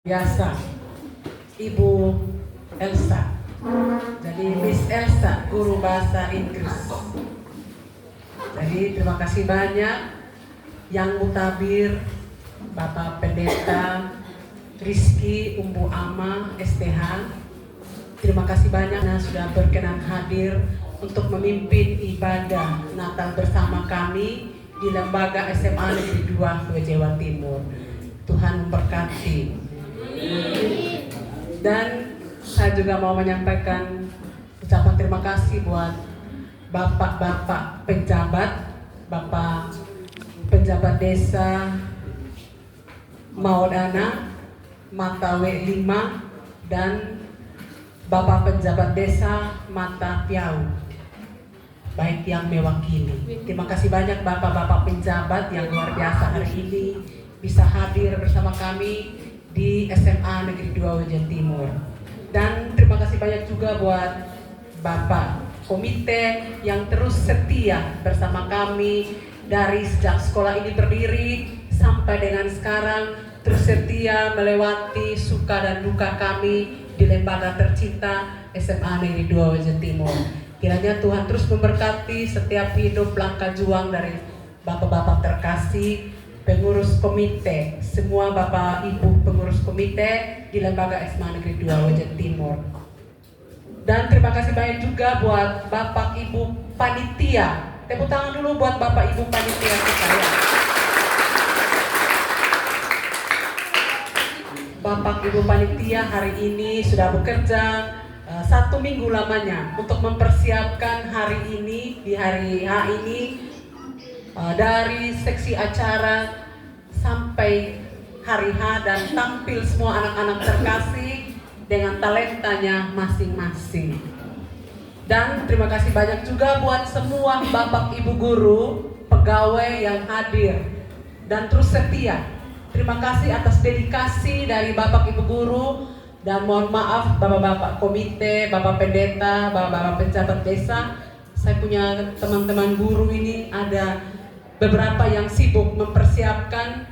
biasa, Ibu Elsa. Jadi Miss Elsa, guru bahasa Inggris. Jadi terima kasih banyak yang mutabir, Bapak Pendeta Rizky Umbu Ama STH. Terima kasih banyak yang sudah berkenan hadir untuk memimpin ibadah Natal bersama kami di Lembaga SMA Negeri 2 Jawa Timur. Tuhan memberkati. Dan saya juga mau menyampaikan ucapan terima kasih buat Bapak-bapak penjabat, Bapak penjabat desa Maudana, Mata W5, dan Bapak penjabat desa Mata Piau, baik yang mewakili. Terima kasih banyak Bapak-bapak penjabat yang luar biasa hari ini bisa hadir bersama kami di SMA Negeri 2 Jawa Timur. Dan terima kasih banyak juga buat Bapak komite yang terus setia bersama kami dari sejak sekolah ini berdiri sampai dengan sekarang, terus setia melewati suka dan duka kami di lembaga tercinta SMA Negeri 2 Jawa Timur. Kiranya Tuhan terus memberkati setiap hidup langkah juang dari bapak-bapak terkasih, pengurus komite, semua bapak ibu pengurus komite di lembaga SMA Negeri 2 Jawa Timur. Dan terima kasih banyak juga buat bapak ibu panitia. Tepuk tangan dulu buat bapak ibu panitia kita ya. Bapak ibu panitia hari ini sudah bekerja 1 minggu lamanya untuk mempersiapkan hari ini, di hari H ini, dari seksi acara sampai hari H, dan tampil semua anak-anak terkasih dengan talentanya masing-masing. Dan terima kasih banyak juga buat semua bapak ibu guru, pegawai yang hadir dan terus setia. Terima kasih atas dedikasi dari bapak ibu guru, dan mohon maaf bapak-bapak komite, bapak pendeta, bapak-bapak pencatat desa. Saya punya teman-teman guru ini ada beberapa yang sibuk mempersiapkan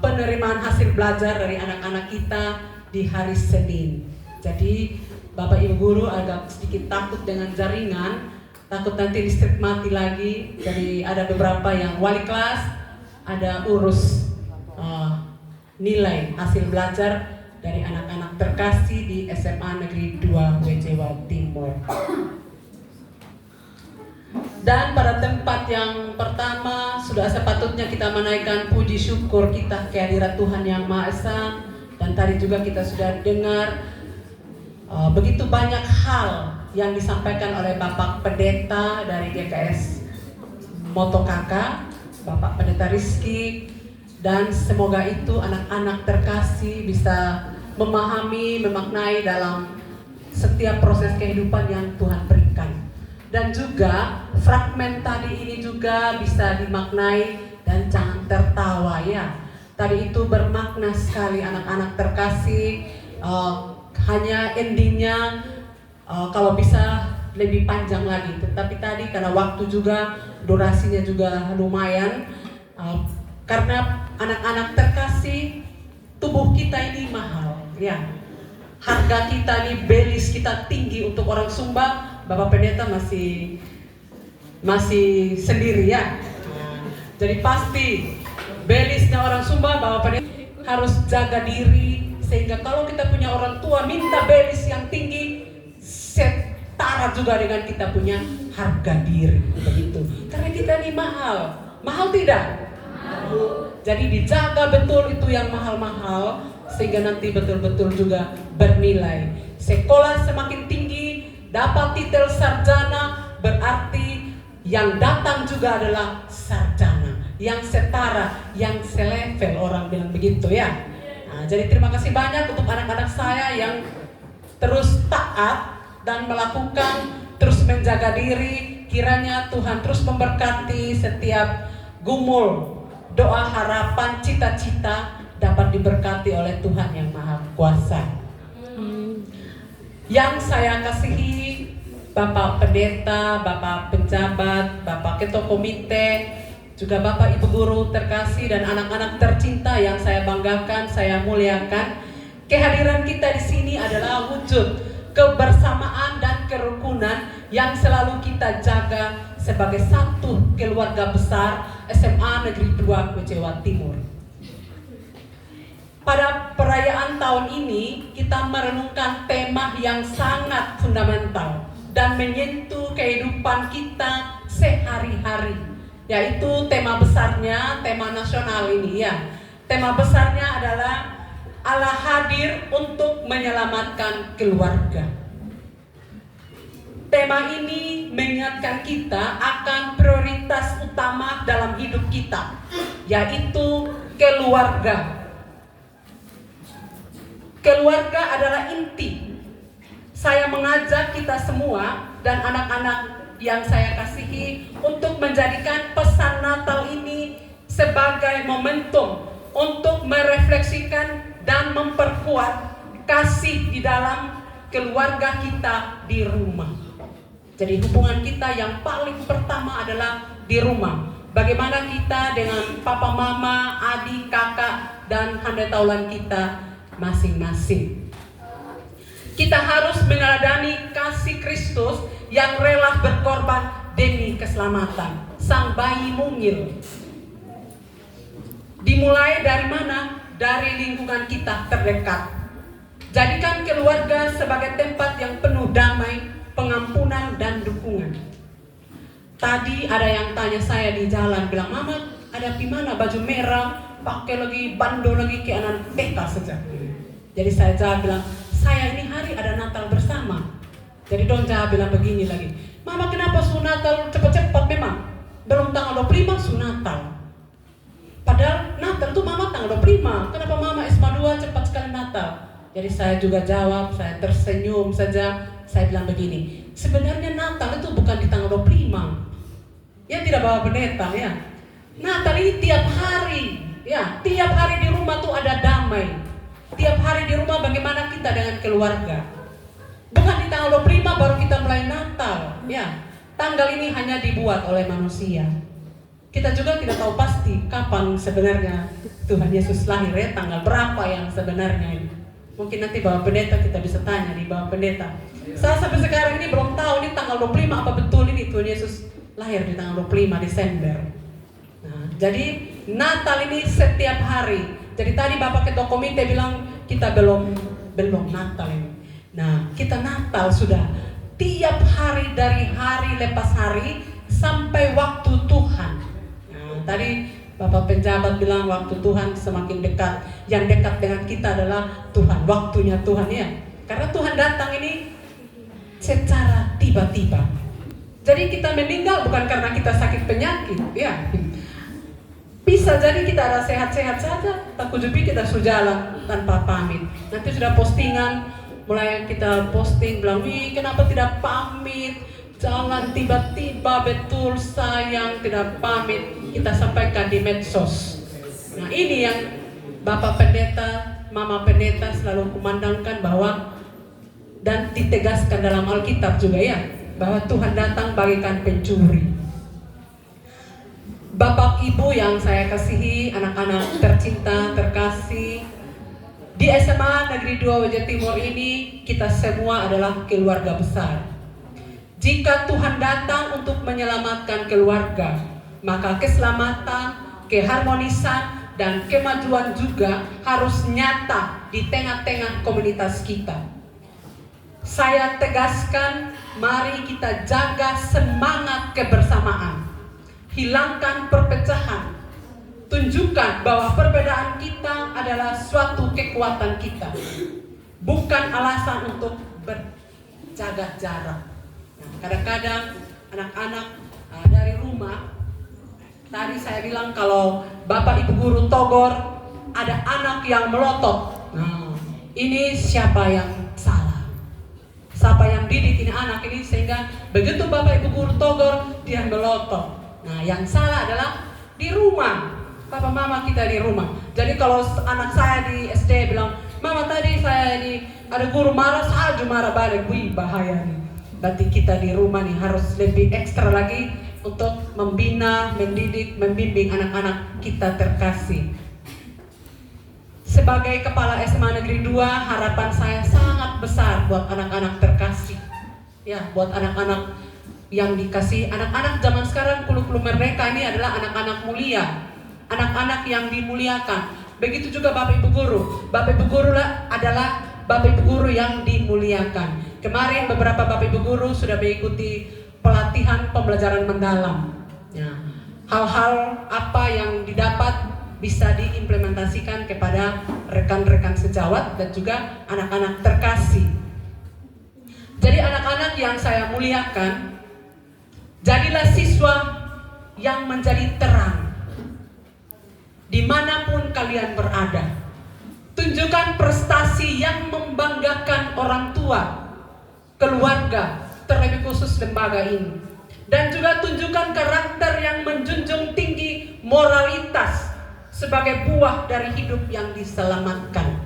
penerimaan hasil belajar dari anak-anak kita di hari Senin. Jadi bapak ibu guru agak sedikit takut dengan jaringan, takut nanti listrik mati lagi. Jadi ada beberapa yang wali kelas, ada urus nilai hasil belajar dari anak-anak terkasih di SMA Negeri 2 Jawa Timur. Dan pada tempat yang pertama sudah sepatutnya kita menaikkan puji syukur kita kehadirat Tuhan Yang Maha Esa. Dan tadi juga kita sudah dengar begitu banyak hal yang disampaikan oleh Bapak Pendeta dari GKS Moto Kakak, Bapak Pendeta Rizky. Dan semoga itu anak-anak terkasih bisa memahami, memaknai dalam setiap proses kehidupan yang Tuhan berikan. Dan juga fragmen tadi ini juga bisa dimaknai dan jangan tertawa ya. Tadi itu bermakna sekali anak-anak terkasih. Hanya endingnya kalau bisa lebih panjang lagi. Tetapi tadi karena waktu juga, durasinya juga lumayan. Karena anak-anak terkasih, tubuh kita ini mahal ya. Harga kita ini, belis kita tinggi untuk orang Sumba. Bapak Pendeta masih sendiri ya. Jadi pasti belisnya orang Sumba, Bapak Pendeta harus jaga diri, sehingga kalau kita punya orang tua minta belis yang tinggi, setara juga dengan kita punya harga diri begitu. Karena kita ini mahal tidak? Jadi dijaga betul itu yang mahal-mahal, sehingga nanti betul-betul juga bernilai. Sekolah semakin tinggi, dapat titel sarjana, berarti yang datang juga adalah sarjana, yang setara, yang selevel, orang bilang begitu ya. Nah, jadi terima kasih banyak untuk anak-anak saya yang terus taat dan melakukan, terus menjaga diri. Kiranya Tuhan terus memberkati setiap gumul, doa, harapan, cita-cita dapat diberkati oleh Tuhan Yang Maha Kuasa. Yang saya kasihi Bapak Pendeta, Bapak Penjabat, Bapak Ketua Komite, juga Bapak Ibu Guru terkasih dan anak-anak tercinta yang saya banggakan, saya muliakan. Kehadiran kita di sini adalah wujud kebersamaan dan kerukunan yang selalu kita jaga sebagai satu keluarga besar SMA Negeri 2 Jawa Timur. Pada perayaan tahun ini kita merenungkan tema yang sangat fundamental dan menyentuh kehidupan kita sehari-hari, yaitu tema besarnya, tema nasional ini ya. Tema besarnya adalah Allah hadir untuk menyelamatkan keluarga. Tema ini mengingatkan kita akan prioritas utama dalam hidup kita, yaitu keluarga. Keluarga adalah inti. Saya mengajak kita semua dan anak-anak yang saya kasihi untuk menjadikan pesan Natal ini sebagai momentum untuk merefleksikan dan memperkuat kasih di dalam keluarga kita di rumah. Jadi hubungan kita yang paling pertama adalah di rumah. Bagaimana kita dengan papa, mama, adik, kakak, dan handai taulan kita masing-masing. Kita harus meneladani kasih Kristus yang rela berkorban demi keselamatan sang bayi mungil. Dimulai dari mana? Dari lingkungan kita terdekat. Jadikan keluarga sebagai tempat yang penuh damai, pengampunan, dan dukungan. Tadi ada yang tanya saya di jalan, bilang, "Mama, ada di mana baju merah, pakai lagi bando lagi kayak anak TK saja." Jadi saya jawab bilang, "Saya ini hari ada Natal bersama." Jadi dong jawab bilang begini lagi, "Mama, kenapa su Natal cepat-cepat memang? Belum tanggal 25 su Natal." Padahal Natal tuh mama tanggal 25. Kenapa mama SMA 2 cepat sekali Natal? Jadi saya juga jawab, saya tersenyum saja. Saya bilang begini, sebenarnya Natal itu bukan di tanggal 25. Ya tidak bawa pendeta ya. Natal ini tiap hari. Ya, tiap hari di rumah tuh ada damai. Tiap hari di rumah bagaimana kita dengan keluarga. Bukan di tanggal 25 baru kita mulai Natal. Ya, tanggal ini hanya dibuat oleh manusia. Kita juga tidak tahu pasti kapan sebenarnya Tuhan Yesus lahir ya, tanggal berapa yang sebenarnya ini. Mungkin nanti Bapak Pendeta kita bisa tanya di Bapak Pendeta. Saya sampai sekarang ini belum tahu ini tanggal 25 apa betul ini Tuhan Yesus lahir di tanggal 25 Desember. Nah, jadi Natal ini setiap hari. Jadi tadi Bapak Ketua Komite bilang kita belum Natal ini. Nah, kita Natal sudah tiap hari dari hari lepas hari sampai waktu Tuhan. Tadi Bapak penjabat bilang waktu Tuhan semakin dekat. Yang dekat dengan kita adalah Tuhan, waktunya Tuhan ya. Karena Tuhan datang ini secara tiba-tiba. Jadi kita meninggal bukan karena kita sakit penyakit ya. Bisa jadi kita ada sehat-sehat saja, tak kujupi kita sudah jalan tanpa pamit. Nanti sudah postingan, mulai kita posting bilang, "Wih, kenapa tidak pamit? Jangan tiba-tiba betul sayang tidak pamit." Kita sampaikan di medsos. Nah ini yang Bapak Pendeta, Mama Pendeta selalu kumandangkan bahwa dan ditegaskan dalam Alkitab juga ya, bahwa Tuhan datang bagaikan pencuri. Bapak Ibu yang saya kasihi, anak-anak tercinta, terkasih, di SMA Negeri 2 Jawa Timur ini kita semua adalah keluarga besar. Jika Tuhan datang untuk menyelamatkan keluarga, maka keselamatan, keharmonisan, dan kemajuan juga harus nyata di tengah-tengah komunitas kita. Saya tegaskan, mari kita jaga semangat kebersamaan. Hilangkan perpecahan. Tunjukkan bahwa perbedaan kita adalah suatu kekuatan kita, bukan alasan untuk berjaga jarak. Nah, kadang-kadang anak-anak dari rumah, tadi saya bilang kalau Bapak Ibu Guru Togor ada anak yang melotot. Nah, ini siapa yang salah? Siapa yang didik ini anak ini sehingga begitu Bapak Ibu Guru Togor dia melotot. Nah, yang salah adalah di rumah. Papa mama kita di rumah. Jadi kalau anak saya di SD bilang, "Mama tadi saya ini ada guru marah, saya juga marah balik." Wih, bahaya nih. Berarti kita di rumah nih harus lebih ekstra lagi untuk membina, mendidik, membimbing anak-anak kita terkasih. Sebagai kepala SMA Negeri 2, harapan saya sangat besar buat anak-anak terkasih. Ya, buat anak-anak yang dikasih, anak-anak zaman sekarang kulu-kulu mereka ini adalah anak-anak mulia, anak-anak yang dimuliakan. Begitu juga Bapak Ibu Guru. Bapak Ibu Guru adalah Bapak Ibu Guru yang dimuliakan. Kemarin beberapa Bapak Ibu Guru sudah mengikuti pelatihan pembelajaran mendalam. Ya, hal-hal apa yang didapat bisa diimplementasikan kepada rekan-rekan sejawat dan juga anak-anak terkasih. Jadi anak-anak yang saya muliakan, jadilah siswa yang menjadi terang dimanapun kalian berada. Tunjukkan prestasi yang membanggakan orang tua, keluarga, terlebih khusus lembaga ini. Dan juga tunjukkan karakter yang menjunjung tinggi moralitas sebagai buah dari hidup yang diselamatkan.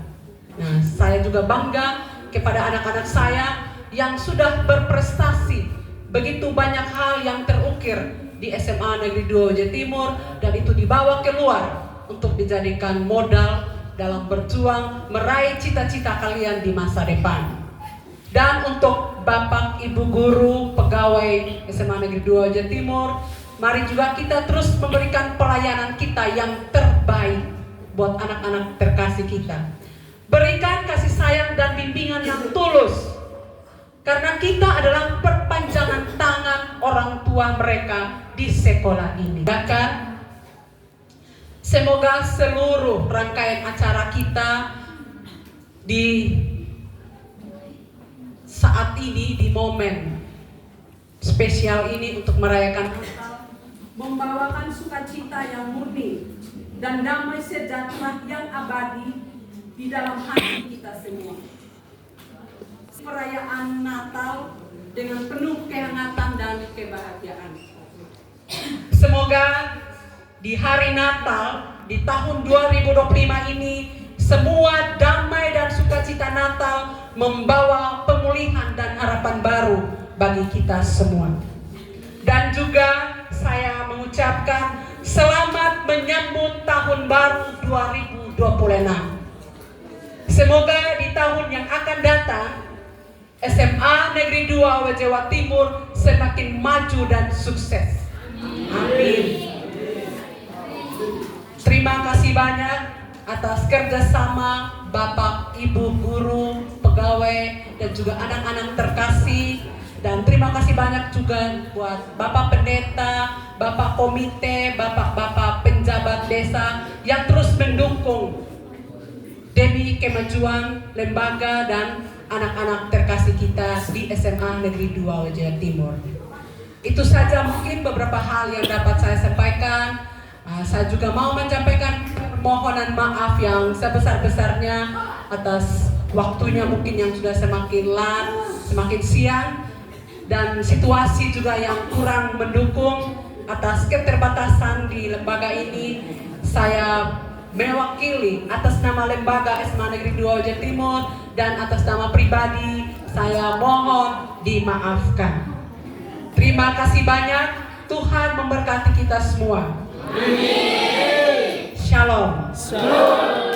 Nah, saya juga bangga kepada anak-anak saya yang sudah berprestasi. Begitu banyak hal yang terukir di SMA Negeri 2 Jawa Timur, dan itu dibawa keluar untuk dijadikan modal dalam berjuang meraih cita-cita kalian di masa depan. Dan untuk Bapak Ibu Guru, pegawai SMA Negeri 2 Jawa Timur, mari juga kita terus memberikan pelayanan kita yang terbaik buat anak-anak terkasih kita. Berikan kasih sayang dan bimbingan yang tulus, karena kita adalah perpanjangan tangan orang tua mereka di sekolah ini. Bahkan semoga seluruh rangkaian acara kita di saat ini, di momen spesial ini untuk merayakan membawakan sukacita yang murni dan damai sejahtera yang abadi di dalam hati kita semua. Perayaan Natal dengan penuh kehangatan dan kebahagiaan. Semoga di hari Natal di tahun 2025 ini semua damai dan sukacita Natal membawa pemulihan dan harapan baru bagi kita semua. Dan juga saya mengucapkan selamat menyambut tahun baru 2026. Semoga di tahun yang akan datang SMA Negeri 2 Jawa Timur semakin maju dan sukses. Amin. Terima kasih banyak atas kerjasama Bapak, Ibu Guru, pegawai, dan juga anak-anak terkasih. Dan terima kasih banyak juga buat Bapak Pendeta, Bapak Komite, Bapak-Bapak penjabat desa yang terus mendukung demi kemajuan lembaga dan anak-anak terkasih kita di SMA Negeri 2 Jawa Timur. Itu saja mungkin beberapa hal yang dapat saya sampaikan. Saya juga mau menyampaikan permohonan maaf yang sebesar-besarnya atas waktunya mungkin yang sudah semakin siang, dan situasi juga yang kurang mendukung. Atas keterbatasan di lembaga ini, saya mewakili atas nama lembaga SMA Negeri 2 Jawa Timur dan atas nama pribadi saya mohon dimaafkan. Terima kasih banyak. Tuhan memberkati kita semua. Amin. Shalom. Shalom.